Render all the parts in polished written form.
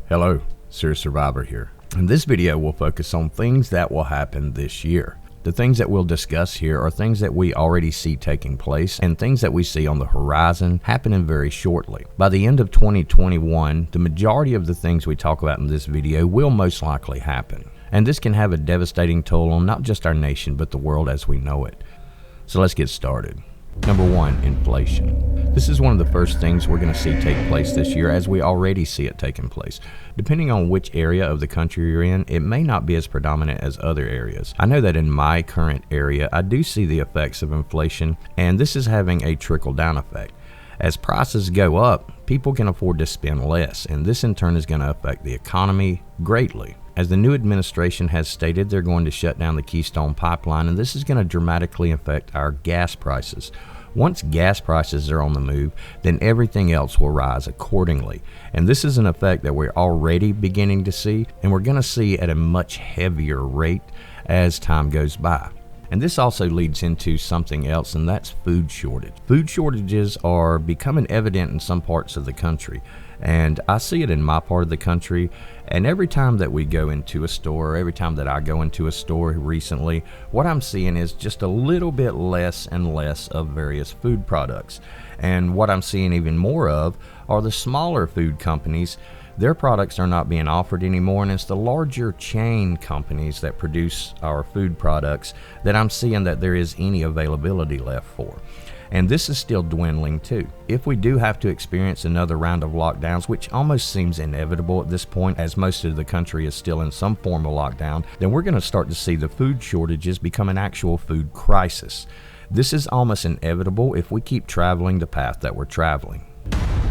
Hello, Serious Survivor here. In this video, we'll focus on things that will happen this year. The things that we'll discuss here are things that we already see taking place and things that we see on the horizon happening very shortly. By the end of 2021, the majority of the things we talk about in this video will most likely happen. And this can have a devastating toll on not just our nation, but the world as we know it. So let's get started. Number one, inflation. This is one of the first things we're going to see take place this year, as we already see it taking place. Depending on which area of the country you're in, it may not be as predominant as other areas. I know that in my current area, I do see the effects of inflation, and this is having a trickle-down effect. As prices go up, people can afford to spend less, and this in turn is going to affect the economy greatly. As the new administration has stated, they're going to shut down the Keystone Pipeline, and this is going to dramatically affect our gas prices. Once gas prices are on the move, then everything else will rise accordingly. And this is an effect that we're already beginning to see, and we're going to see at a much heavier rate as time goes by. And this also leads into something else, and that's food shortage. Food shortages are becoming evident in some parts of the country, and I see it in my part of the country. And every time that we go into a store, or every time that I go into a store recently, what I'm seeing is just a little bit less and less of various food products. And what I'm seeing even more of are the smaller food companies. Their products are not being offered anymore, and it's the larger chain companies that produce our food products that I'm seeing that there is any availability left for. And this is still dwindling too. If we do have to experience another round of lockdowns, which almost seems inevitable at this point, as most of the country is still in some form of lockdown, then we're going to start to see the food shortages become an actual food crisis. This is almost inevitable if we keep traveling the path that we're traveling.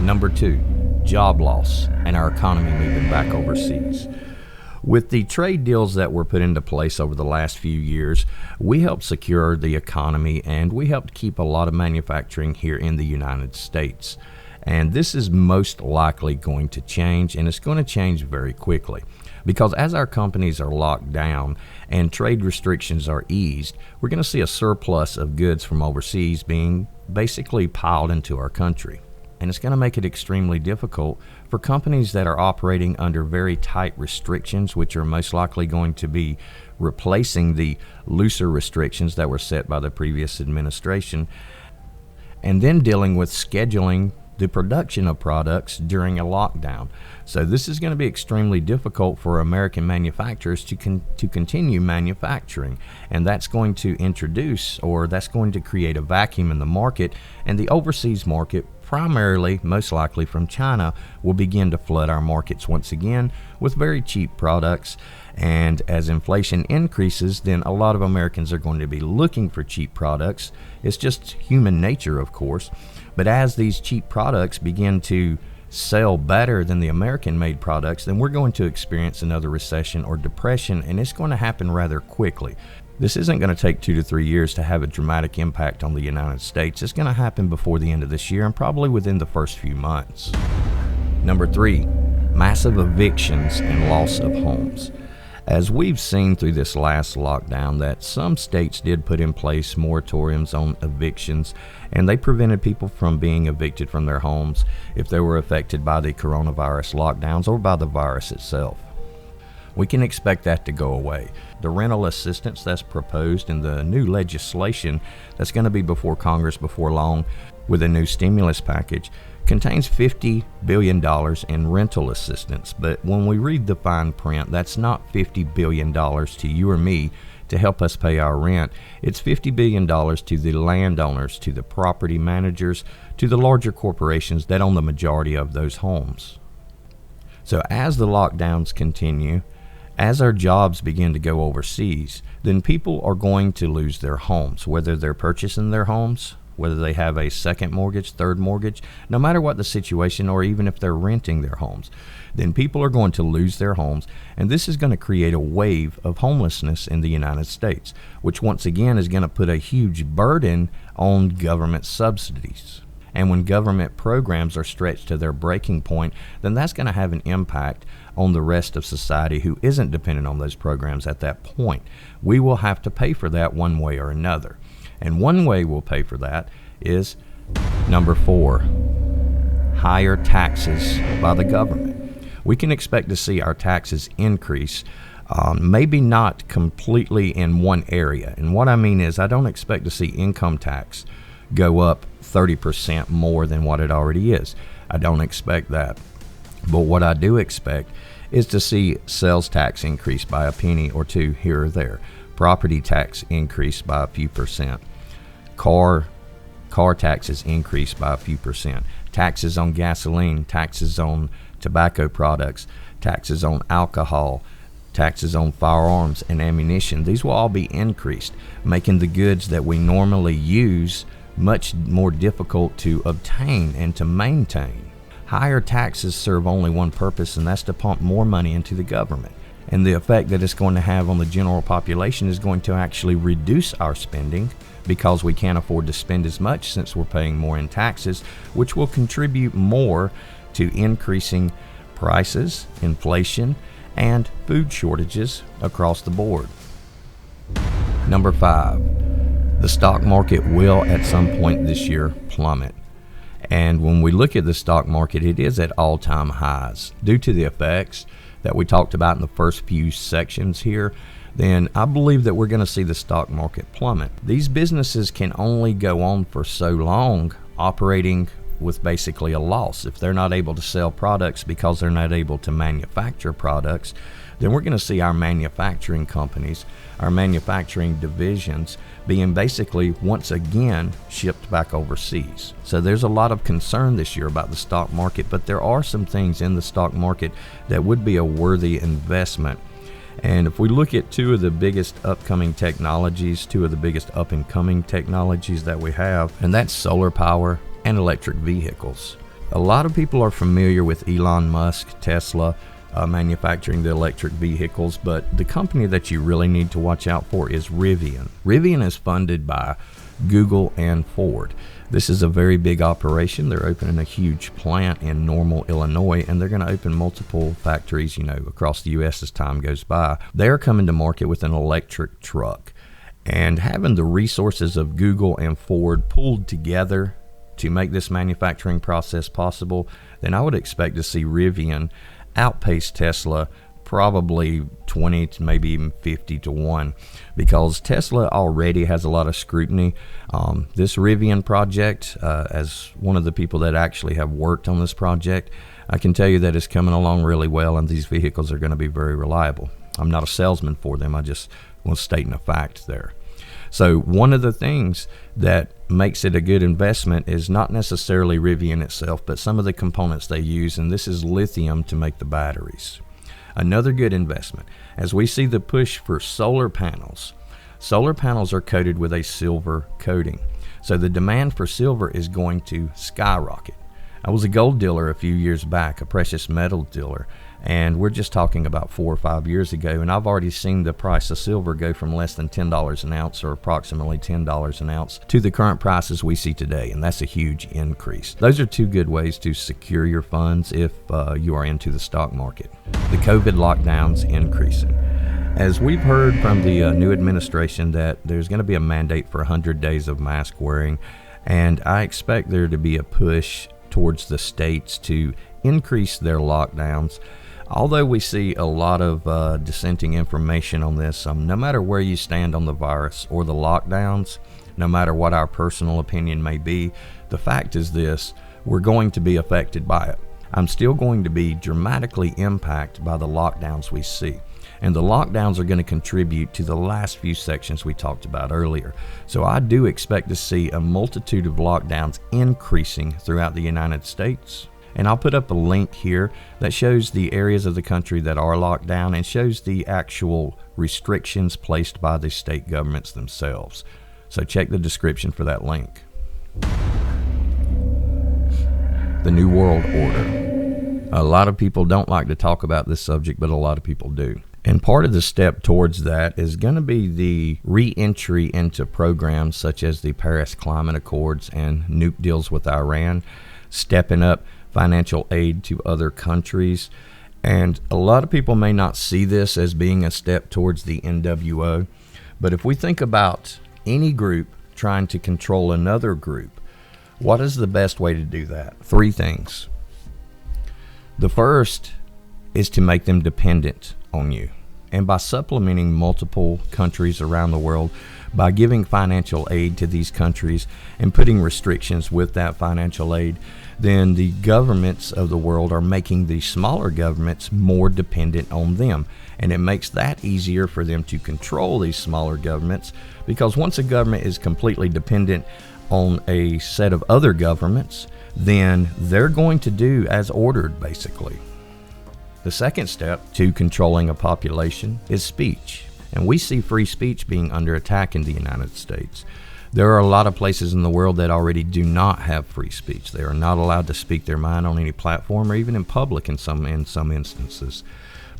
Number two, job loss and our economy moving back overseas. With the trade deals that were put into place over the last few years, we helped secure the economy, and we helped keep a lot of manufacturing here in the United States. And this is most likely going to change, and it's going to change very quickly. Because as our companies are locked down and trade restrictions are eased, we're going to see a surplus of goods from overseas being basically piled into our country. And it's going to make it extremely difficult for companies that are operating under very tight restrictions, which are most likely going to be replacing the looser restrictions that were set by the previous administration, and then dealing with scheduling the production of products during a lockdown. So this is going to be extremely difficult for American manufacturers to continue manufacturing, and that's going to that's going to create a vacuum in the market, and the overseas market, primarily most likely from China, will begin to flood our markets once again with very cheap products. And as inflation increases, then a lot of Americans are going to be looking for cheap products. It's just human nature, of course. But as these cheap products begin to sell better than the American-made products, then we're going to experience another recession or depression, and it's going to happen rather quickly. This isn't going to take 2 to 3 years to have a dramatic impact on the United States. It's going to happen before the end of this year and probably within the first few months. Number three, massive evictions and loss of homes. As we've seen through this last lockdown, that some states did put in place moratoriums on evictions, and they prevented people from being evicted from their homes if they were affected by the coronavirus lockdowns or by the virus itself. We can expect that to go away. The rental assistance that's proposed in the new legislation that's going to be before Congress before long with a new stimulus package contains $50 billion in rental assistance. But when we read the fine print, that's not $50 billion to you or me to help us pay our rent. It's $50 billion to the landowners, to the property managers, to the larger corporations that own the majority of those homes. So as the lockdowns continue, as our jobs begin to go overseas, then people are going to lose their homes, whether they're purchasing their homes, whether they have a second mortgage, third mortgage, no matter what the situation, or even if they're renting their homes, then people are going to lose their homes, and this is going to create a wave of homelessness in the United States, which once again is going to put a huge burden on government subsidies. And when government programs are stretched to their breaking point, then that's going to have an impact on the rest of society who isn't dependent on those programs at that point. We will have to pay for that one way or another. And one way we'll pay for that is number 4, higher taxes by the government. we can expect to see our taxes increase. Maybe not completely in one area. And what I mean is I don't expect to see income tax go up 30% more than what it already is. I don't expect that. But what I do expect is to see sales tax increase by a penny or two here or there. Property tax increase by a few percent. Car taxes increase by a few percent. Taxes on gasoline, taxes on tobacco products, taxes on alcohol, taxes on firearms and ammunition. These will all be increased, making the goods that we normally use much more difficult to obtain and to maintain. Higher taxes serve only one purpose, and that's to pump more money into the government. And the effect that it's going to have on the general population is going to actually reduce our spending, because we can't afford to spend as much since we're paying more in taxes, which will contribute more to increasing prices, inflation, and food shortages across the board. Number 5, the stock market will at some point this year plummet. And when we look at the stock market, it is at all-time highs due to the effects that we talked about in the first few sections here. Then I believe that we're going to see the stock market plummet. These businesses can only go on for so long operating with basically a loss. If they're not able to sell products because they're not able to manufacture products, then we're going to see our manufacturing companies, our manufacturing divisions being basically once again shipped back overseas. So there's a lot of concern this year about the stock market, but there are some things in the stock market that would be a worthy investment. And if we look at two of the biggest upcoming technologies, two of the biggest up-and-coming technologies that we have, and that's solar power and electric vehicles. A lot of people are familiar with Elon Musk, Tesla, manufacturing the electric vehicles, but the company that you really need to watch out for is Rivian. Rivian is funded by Google and Ford. This is a very big operation. They're opening a huge plant in Normal, Illinois, and they're going to open multiple factories, across the U.S. as time goes by. They're coming to market with an electric truck, and having the resources of Google and Ford pulled together to make this manufacturing process possible, then I would expect to see Rivian outpace Tesla probably 20 to maybe even 50 to 1, because Tesla already has a lot of scrutiny. This Rivian project, as one of the people that actually have worked on this project, I can tell you that it's coming along really well, and these vehicles are going to be very reliable. I'm not a salesman for them. I just was stating a fact there. So one of the things that makes it a good investment is not necessarily Rivian itself, but some of the components they use, and this is lithium to make the batteries. Another good investment, as we see the push for solar panels. Solar panels are coated with a silver coating, so the demand for silver is going to skyrocket. I was a gold dealer a few years back, a precious metal dealer, and we're just talking about 4 or 5 years ago, and I've already seen the price of silver go from less than $10 an ounce, or approximately $10 an ounce, to the current prices we see today, and that's a huge increase. Those are two good ways to secure your funds if you are into the stock market. The COVID lockdowns increasing. As we've heard from the new administration that there's going to be a mandate for 100 days of mask wearing, and I expect there to be a push towards the states to increase their lockdowns. Although we see a lot of dissenting information on this, no matter where you stand on the virus or the lockdowns, no matter what our personal opinion may be, the fact is this: we're going to be affected by it. I'm still going to be dramatically impacted by the lockdowns we see. And the lockdowns are going to contribute to the last few sections we talked about earlier. So I do expect to see a multitude of lockdowns increasing throughout the United States. And I'll put up a link here that shows the areas of the country that are locked down and shows the actual restrictions placed by the state governments themselves. So check the description for that link. The New World Order. A lot of people don't like to talk about this subject, but a lot of people do. And part of the step towards that is going to be the re-entry into programs such as the Paris Climate Accords and nuke deals with Iran, stepping up financial aid to other countries. And a lot of people may not see this as being a step towards the NWO, but if we think about any group trying to control another group, what is the best way to do that? 3 things. The first is to make them dependent on you. And by supplementing multiple countries around the world, by giving financial aid to these countries and putting restrictions with that financial aid, then the governments of the world are making the smaller governments more dependent on them. And it makes that easier for them to control these smaller governments, because once a government is completely dependent on a set of other governments, then they're going to do as ordered, basically. The second step to controlling a population is speech. And we see free speech being under attack in the United States. There are a lot of places in the world that already do not have free speech. They are not allowed to speak their mind on any platform or even in public in some instances.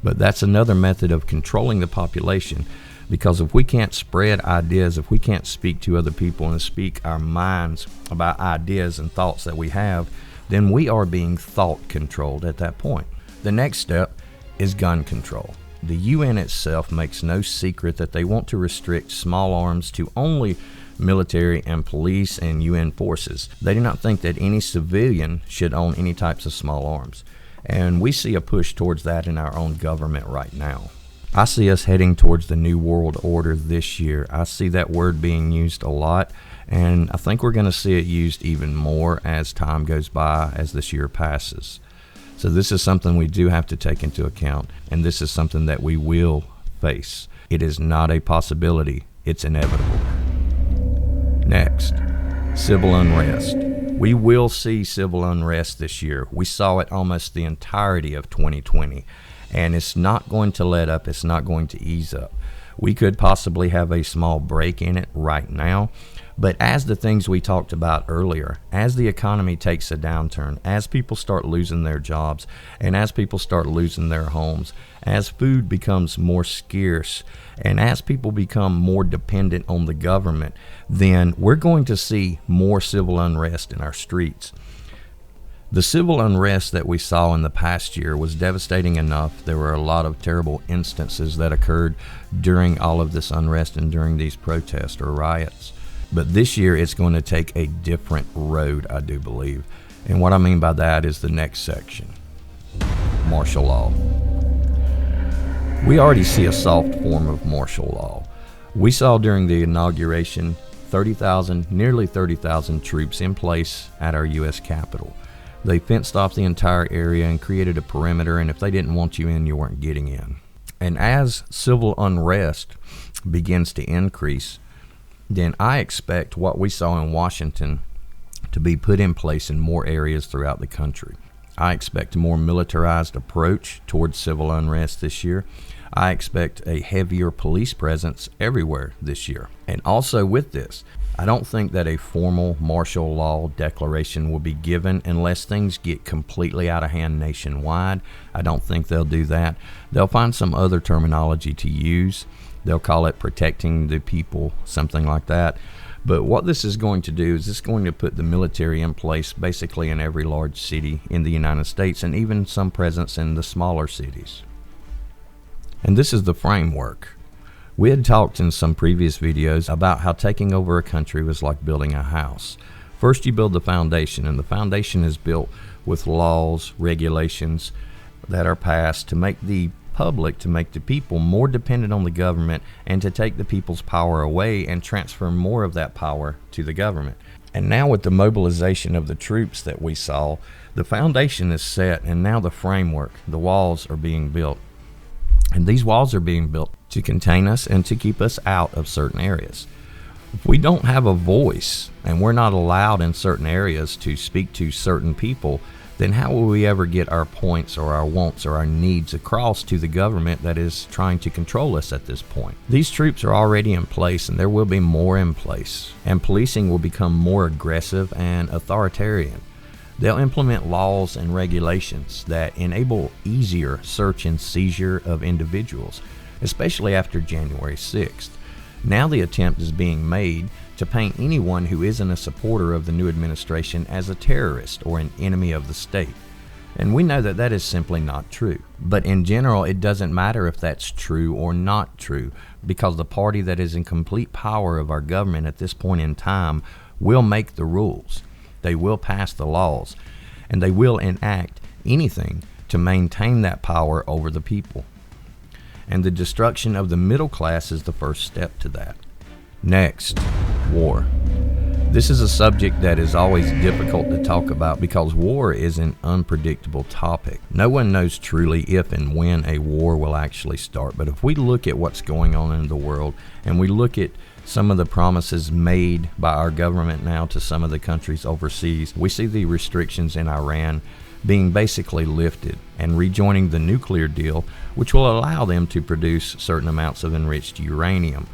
But that's another method of controlling the population, because if we can't spread ideas, if we can't speak to other people and speak our minds about ideas and thoughts that we have, then we are being thought controlled at that point. The next step is gun control. The UN itself makes no secret that they want to restrict small arms to only military and police and UN forces. They do not think that any civilian should own any types of small arms. And we see a push towards that in our own government right now. I see us heading towards the New World Order this year. I see that word being used a lot, and I think we're going to see it used even more as time goes by, as this year passes. So this is something we do have to take into account, and this is something that we will face. It is not a possibility, it's inevitable. Next, civil unrest. We will see civil unrest this year. We saw it almost the entirety of 2020, and it's not going to let up, it's not going to ease up. We could possibly have a small break in it right now, but as the things we talked about earlier, as the economy takes a downturn, as people start losing their jobs, and as people start losing their homes, as food becomes more scarce, and as people become more dependent on the government, then we're going to see more civil unrest in our streets. The civil unrest that we saw in the past year was devastating enough. There were a lot of terrible instances that occurred during all of this unrest and during these protests or riots. But this year it's going to take a different road, I do believe. And what I mean by that is the next section, martial law. We already see a soft form of martial law. We saw during the inauguration nearly 30,000 troops in place at our U.S. Capitol. They fenced off the entire area and created a perimeter, and if they didn't want you in, you weren't getting in. And as civil unrest begins to increase, then I expect what we saw in Washington to be put in place in more areas throughout the country. I expect a more militarized approach towards civil unrest this year. I expect a heavier police presence everywhere this year. And also with this, I don't think that a formal martial law declaration will be given unless things get completely out of hand nationwide. I don't think they'll do that. They'll find some other terminology to use. They'll call it protecting the people, something like that. But what this is going to do is it's going to put the military in place basically in every large city in the United States, and even some presence in the smaller cities. And this is the framework. We had talked in some previous videos about how taking over a country was like building a house. First you build the foundation, and the foundation is built with laws, regulations that are passed to make the public, to make the people more dependent on the government, and to take the people's power away and transfer more of that power to the government. And now with the mobilization of the troops that we saw, the foundation is set, and now the framework, the walls are being built. And these walls are being built to contain us and to keep us out of certain areas. If we don't have a voice and we're not allowed in certain areas to speak to certain people, then how will we ever get our points or our wants or our needs across to the government that is trying to control us at this point? These troops are already in place, and there will be more in place, and policing will become more aggressive and authoritarian. They'll implement laws and regulations that enable easier search and seizure of individuals, especially after January 6th. Now the attempt is being made to paint anyone who isn't a supporter of the new administration as a terrorist or an enemy of the state. And we know that that is simply not true. But in general, it doesn't matter if that's true or not true, because the party that is in complete power of our government at this point in time will make the rules. They will pass the laws, and they will enact anything to to maintain that power over the people. And the destruction of the middle class is the first step to that. Next, war. This is a subject that is always difficult to talk about because war is an unpredictable topic. No one knows truly if and when a war will actually start. But if we look at what's going on in the world and we look at some of the promises made by our government now to some of the countries overseas, we see the restrictions in Iran being basically lifted and rejoining the nuclear deal, which will allow them to produce certain amounts of enriched uranium.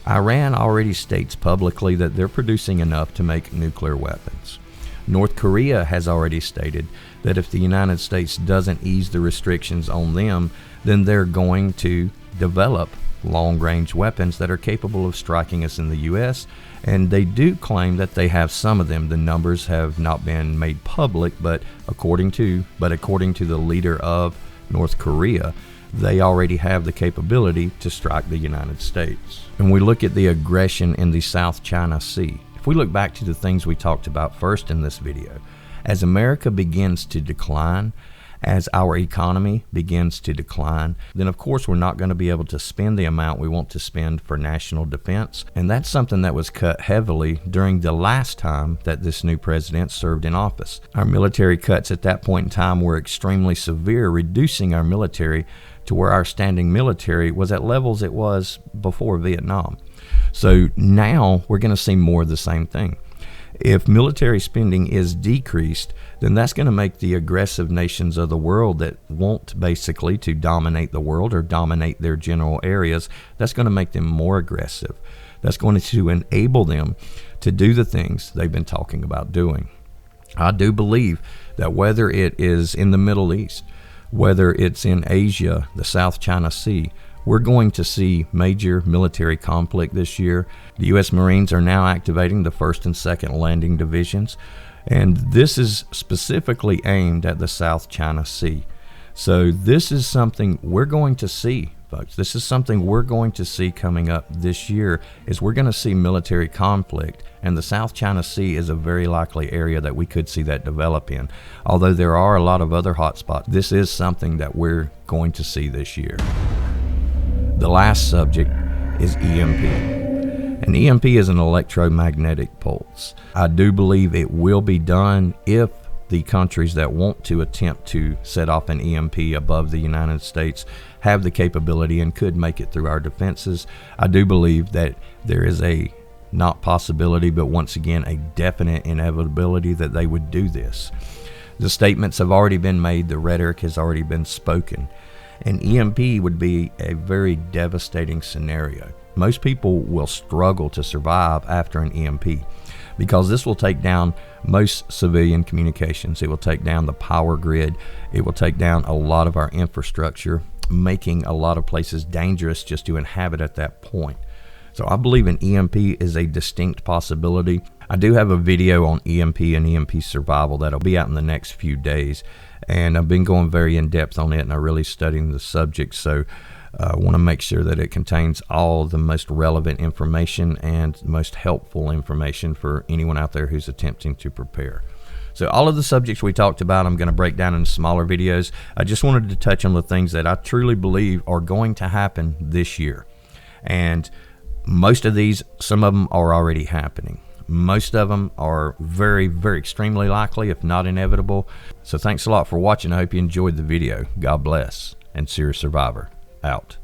Iran already states publicly that they're producing enough to make nuclear weapons. North Korea has already stated that if the United States doesn't ease the restrictions on them, then they're going to develop long-range weapons that are capable of striking us in the U.S., and they do claim that they have some of them. The numbers have not been made public, but according to the leader of North Korea, they already have the capability to strike the United States. And we look at the aggression in the South China Sea. If we look back to the things we talked about first in this video, as America begins to decline, as our economy begins to decline, then of course we're not going to be able to spend the amount we want to spend for national defense. And that's something that was cut heavily during the last time that this new president served in office. Our military cuts at that point in time were extremely severe, reducing our military to where our standing military was at levels it was before Vietnam. So now we're going to see more of the same thing. If military spending is decreased, then that's going to make the aggressive nations of the world that want basically to dominate the world or dominate their general areas, that's going to make them more aggressive. That's going to enable them to do the things they've been talking about doing. I do believe that whether it is in the Middle East, whether it's in Asia, the South China Sea, we're going to see major military conflict this year. The U.S. Marines are now activating the 1st and 2nd Landing Divisions, and this is specifically aimed at the South China Sea. So this is something we're going to see, folks. This is something we're going to see coming up this year, is we're going to see military conflict, and the South China Sea is a very likely area that we could see that develop in. Although there are a lot of other hotspots, this is something that we're going to see this year. The last subject is EMP. An EMP is an electromagnetic pulse. I do believe it will be done if the countries that want to attempt to set off an EMP above the United States have the capability and could make it through our defenses. I do believe that there is a not possibility, but once again, a definite inevitability that they would do this. The statements have already been made. The rhetoric has already been spoken. An EMP would be a very devastating scenario. Most people will struggle to survive after an EMP because this will take down most civilian communications. It will take down the power grid. It will take down a lot of our infrastructure, making a lot of places dangerous just to inhabit at that point. So I believe an EMP is a distinct possibility. I do have a video on EMP and EMP survival that'll be out in the next few days, and I've been going very in depth on it, and I'm really studying the subject, so I want to make sure that it contains all the most relevant information and most helpful information for anyone out there who's attempting to prepare. So all of the subjects we talked about, I'm going to break down into smaller videos. I just wanted to touch on the things that I truly believe are going to happen this year. And most of these, some of them are already happening. Most of them are very, very extremely likely, if not inevitable. So thanks a lot for watching. I hope you enjoyed the video. God bless. And Serious Survivor, out.